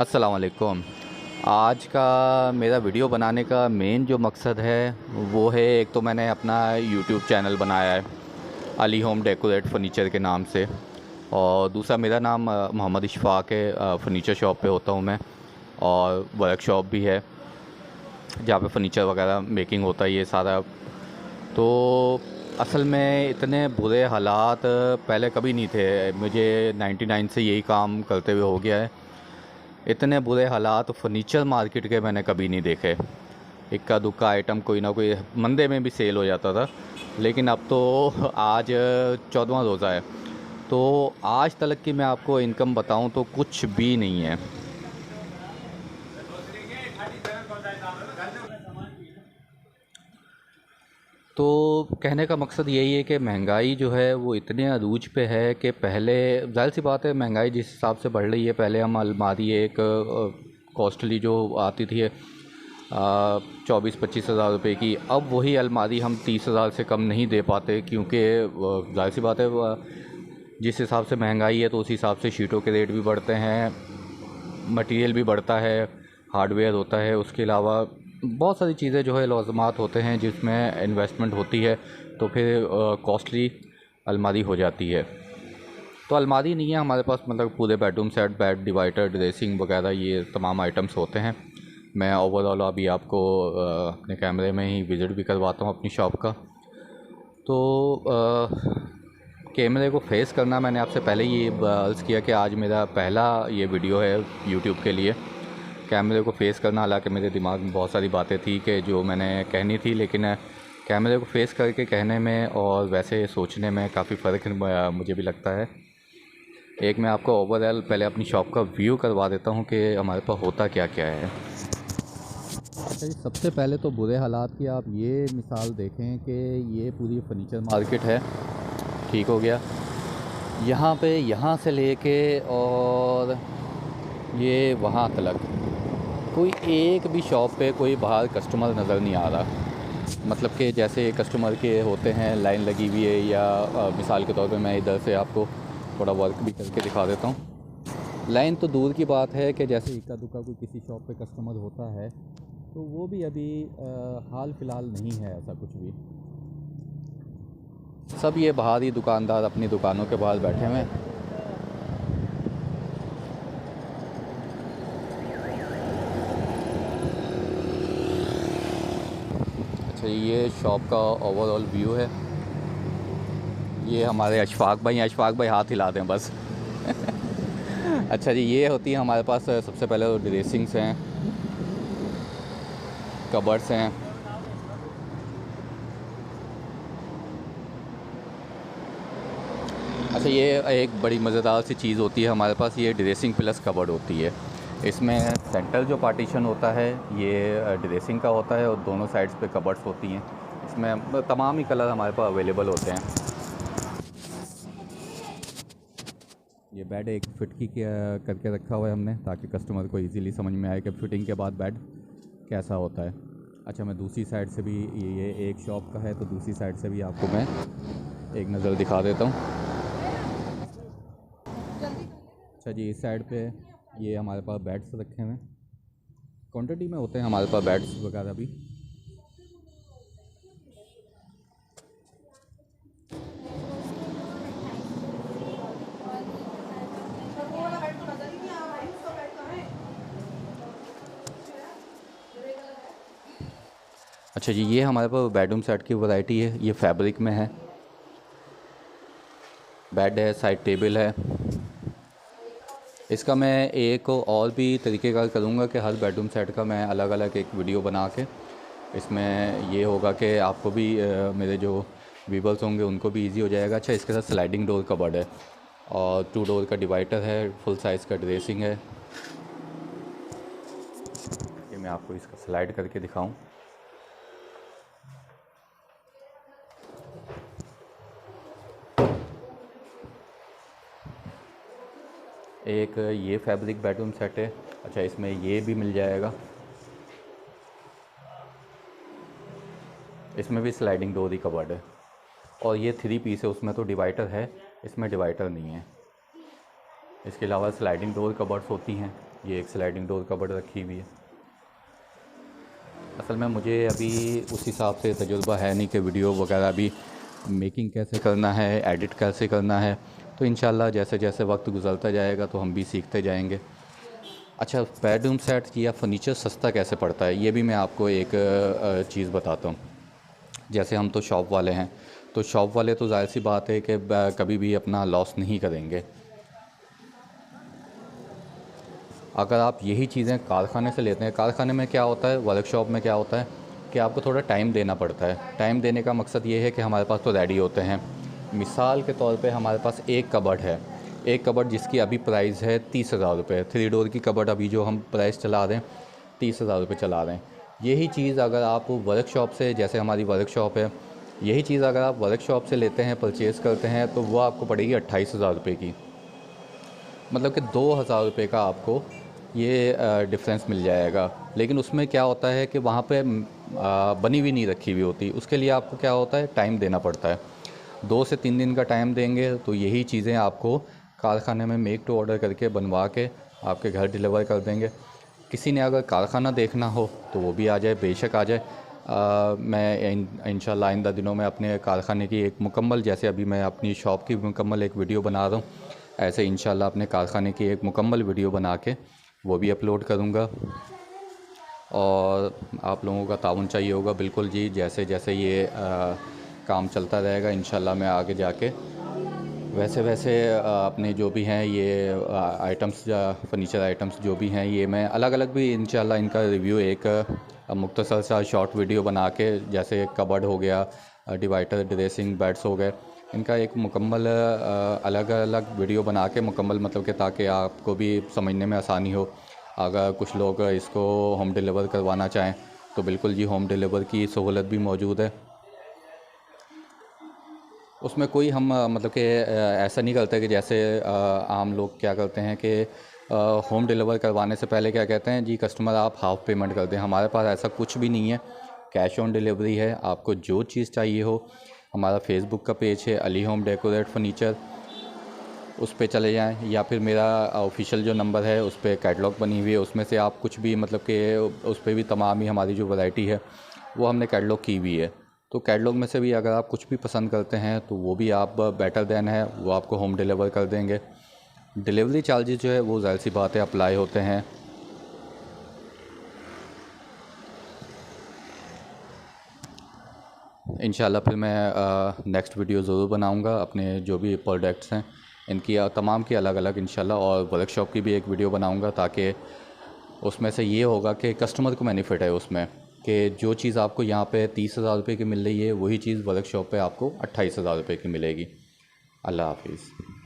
अस्सलाम वालेकुम। आज का मेरा वीडियो बनाने का मेन जो मकसद है वो है, एक तो मैंने अपना यूट्यूब चैनल बनाया है अली होम डेकोरेट फ़र्नीचर के नाम से, और दूसरा मेरा नाम मोहम्मद इशफ़ाक़ है। फ़र्नीचर शॉप पे होता हूँ मैं, और वर्कशॉप भी है जहाँ पे फ़र्नीचर वगैरह मेकिंग होता है ये सारा। तो असल में इतने बुरे हालात पहले कभी नहीं थे। मुझे 99 से यही काम करते हुए हो गया है। इतने बुरे हालात फ़र्नीचर मार्केट के मैंने कभी नहीं देखे। इक्का दुक्का आइटम कोई ना कोई मंदे में भी सेल हो जाता था, लेकिन अब तो आज 14वां रोज़ा है, तो आज तक की मैं आपको इनकम बताऊं तो कुछ भी नहीं है। तो कहने का मकसद यही है कि महंगाई जो है वो इतने अरूज पे है कि पहले, ज़ाहिर सी बात है, महंगाई जिस हिसाब से बढ़ रही है, पहले हम अलमारी एक कॉस्टली जो आती थी 24-25 हज़ार रुपये की, अब वही अलमारी हम 30 हज़ार से कम नहीं दे पाते, क्योंकि ज़ाहिर सी बात है जिस हिसाब से महंगाई है तो उस हिसाब से शीटों के रेट भी बढ़ते हैं, मटेरियल भी बढ़ता है, हार्डवेयर होता है, उसके अलावा बहुत सारी चीज़ें जो है लाज़िमात होते हैं जिसमें इन्वेस्टमेंट होती है, तो फिर कॉस्टली अलमारी हो जाती है। तो अलमारी नहीं है हमारे पास, मतलब पूरे bedroom set, bed divider, dressing वगैरह ये तमाम आइटम्स होते हैं। मैं ओवरऑल अभी आपको अपने कैमरे में ही विज़िट भी करवाता हूँ अपनी शॉप का। तो कैमरे को फेस करना, मैंने आपसे पहले ही अर्ज़ किया कि आज मेरा पहला ये वीडियो है यूट्यूब के लिए। कैमरे को फेस करना, हालांकि मेरे दिमाग में बहुत सारी बातें थी कि जो मैंने कहनी थी, लेकिन कैमरे को फेस करके कहने में और वैसे सोचने में काफ़ी फ़र्क मुझे भी लगता है। एक मैं आपको ओवरऑल पहले अपनी शॉप का व्यू करवा देता हूँ कि हमारे पास होता क्या क्या है। अच्छा जी, सबसे पहले तो बुरे हालात की आप ये मिसाल देखें कि ये पूरी फ़र्नीचर मार्केट है, ठीक हो गया। यहाँ पे यहाँ से लेके और ये वहाँ तक कोई एक भी शॉप पे कोई बाहर कस्टमर नज़र नहीं आ रहा। मतलब कि जैसे कस्टमर के होते हैं लाइन लगी हुई है, या मिसाल के तौर पे मैं इधर से आपको थोड़ा वर्क भी करके दिखा देता हूँ। लाइन तो दूर की बात है कि जैसे इक्का दुक्का कोई किसी शॉप पे कस्टमर होता है, तो वो भी अभी हाल फ़िलहाल नहीं है ऐसा कुछ भी। सब ये बाहर ही दुकानदार अपनी दुकानों के बाहर बैठे हुए हैं। अच्छा, ये शॉप का ओवरऑल व्यू है। ये हमारे अशफाक भाई हाथ हिला दें बस। अच्छा जी, ये होती है हमारे पास सबसे पहले तो ड्रेसिंग्स हैं, कबर्ड्स हैं। अच्छा, ये एक बड़ी मज़ेदार सी चीज़ होती है हमारे पास, ये ड्रेसिंग प्लस कबर्ड होती है। इसमें सेंटर जो पार्टीशन होता है ये ड्रेसिंग का होता है, और दोनों साइड्स पे कबर्ड्स होती हैं। इसमें तमाम ही कलर हमारे पास अवेलेबल होते हैं। ये बेड एक फिट की करके रखा हुआ है हमने, ताकि कस्टमर को इजीली समझ में आए कि फिटिंग के बाद बेड कैसा होता है। अच्छा, मैं दूसरी साइड से भी, ये एक शॉप का है तो दूसरी साइड से भी आपको मैं एक नज़र दिखा देता हूँ। अच्छा जी, इस साइड पे ये हमारे पास बेड्स रखे हुए हैं, क्वांटिटी में होते हैं हमारे पास बेड्स वगैरह भी। अच्छा जी, ये हमारे पास बेडरूम सेट की वैरायटी है, ये फैब्रिक में है। बेड है, साइड टेबल है। इसका मैं एक और भी तरीक़ेकार करूँगा कि हर बेडरूम सेट का मैं अलग अलग एक वीडियो बना के, इसमें ये होगा कि आपको भी मेरे जो व्यूअर्स होंगे उनको भी इजी हो जाएगा। अच्छा, इसके साथ स्लाइडिंग डोर कबर्ड है, और 2 डोर का डिवाइडर है, फुल साइज़ का ड्रेसिंग है। ये मैं आपको इसका स्लाइड करके दिखाऊं। एक ये फैब्रिक बेडरूम सेट है। अच्छा, इसमें ये भी मिल जाएगा, इसमें भी स्लाइडिंग डोर ही कबर्ड है, और ये 3 पीस है, उसमें तो डिवाइडर है, इसमें डिवाइडर नहीं है। इसके अलावा स्लाइडिंग डोर कबर्ड्स होती हैं, ये एक स्लाइडिंग डोर कबर्ड रखी हुई है। असल में मुझे अभी उस हिसाब से तजुर्बा है नहीं कि वीडियो वगैरह अभी मेकिंग कैसे करना है, एडिट कैसे करना है। तो इंशाल्लाह जैसे जैसे वक्त गुजरता जाएगा तो हम भी सीखते जाएंगे। अच्छा, बेडरूम सेट या फर्नीचर सस्ता कैसे पड़ता है, ये भी मैं आपको एक चीज़ बताता हूँ। जैसे हम तो शॉप वाले हैं, तो शॉप वाले तो जाहिर सी बात है कि कभी भी अपना लॉस नहीं करेंगे। अगर आप यही चीज़ें कारखाने से लेते हैं, कारखाने में क्या होता है, वर्कशॉप में क्या होता है कि आपको थोड़ा टाइम देना पड़ता है। टाइम देने का मकसद ये है कि हमारे पास तो रेडी होते हैं। मिसाल के तौर पे हमारे पास एक कबर्ड है, एक कबर्ड जिसकी अभी प्राइस है 30,000 रुपये। 3 डोर की कबर्ड अभी जो हम प्राइस चला रहे हैं 30,000 रुपये चला रहे हैं। यही चीज़ अगर आप वर्कशॉप से, जैसे हमारी वर्कशॉप है, यही चीज़ अगर आप वर्कशॉप से लेते हैं, परचेज़ करते हैं, तो वो आपको पड़ेगी 28,000 रुपये की। मतलब कि 2,000 रुपये का आपको ये डिफरेंस मिल जाएगा। लेकिन उसमें क्या होता है कि वहाँ पे बनी हुई नहीं रखी हुई होती, उसके लिए आपको क्या होता है, टाइम देना पड़ता है। 2 से 3 दिन का टाइम देंगे तो यही चीज़ें आपको कारखाने में मेक टू ऑर्डर करके बनवा के आपके घर डिलीवर कर देंगे। किसी ने अगर कारखाना देखना हो तो वो भी आ जाए, बेशक आ जाए। मैं इंशाल्लाह आइंदा दिनों में अपने कारखाने की एक मुकम्मल, जैसे अभी मैं अपनी शॉप की मुकम्मल एक वीडियो बना रहा हूँ, ऐसे इंशाल्लाह अपने कारखाने की एक मुकम्मल वीडियो बना के वो भी अपलोड करूँगा। और आप लोगों का ताउन चाहिए होगा, बिल्कुल जी। जैसे जैसे ये काम चलता रहेगा इंशाल्लाह मैं आगे जाके वैसे वैसे अपने जो भी हैं ये आइटम्स, फर्नीचर आइटम्स जो भी हैं, ये मैं अलग अलग भी इंशाल्लाह इनका रिव्यू एक मुख्तसर सा शॉर्ट वीडियो बना के, जैसे कबर्ड हो गया, डिवाइडर, ड्रेसिंग बेड्स हो गए, इनका एक मुकम्मल अलग अलग वीडियो बना के मुकम्मल, मतलब कि ताकि आपको भी समझने में आसानी हो। अगर कुछ लोग इसको होम डिलीवर करवाना चाहें तो बिल्कुल जी, होम डिलीवर की सहूलत भी मौजूद है। उसमें कोई हम मतलब कि ऐसा नहीं करते कि जैसे आम लोग क्या करते हैं कि होम डिलीवर करवाने से पहले क्या कहते हैं, जी कस्टमर आप हाफ़ पेमेंट कर दें। हमारे पास ऐसा कुछ भी नहीं है, कैश ऑन डिलीवरी है। आपको जो चीज़ चाहिए हो, हमारा फेसबुक का पेज है अली होम डेकोरेट फर्नीचर, उस पे चले जाएं, या फिर मेरा ऑफिशियल जो नंबर है उस पर कैटलॉग बनी हुई है, उसमें से आप कुछ भी, मतलब कि उस पर भी तमाम ही हमारी जो वैरायटी है वो हमने कैटलॉग की हुई है। तो कैटलॉग में से भी अगर आप कुछ भी पसंद करते हैं तो वो भी आप बेटर देन है, वो आपको होम डिलीवर कर देंगे। डिलीवरी चार्जेस जो है वो ज़ाहिर सी बात है अप्लाई होते हैं। इंशाल्लाह फिर मैं नेक्स्ट वीडियो ज़रूर बनाऊंगा अपने जो भी प्रोडक्ट्स हैं इनकी तमाम की अलग अलग इंशाल्लाह, और वर्कशॉप की भी एक वीडियो बनाऊंगा, ताकि उसमें से ये होगा कि कस्टमर को बेनिफिट है उसमें, कि जो चीज़ आपको यहाँ पे 30,000 रुपये की मिल रही है वही चीज़ वर्कशॉप पे आपको 28,000 रुपये की मिलेगी। अल्लाह हाफिज़।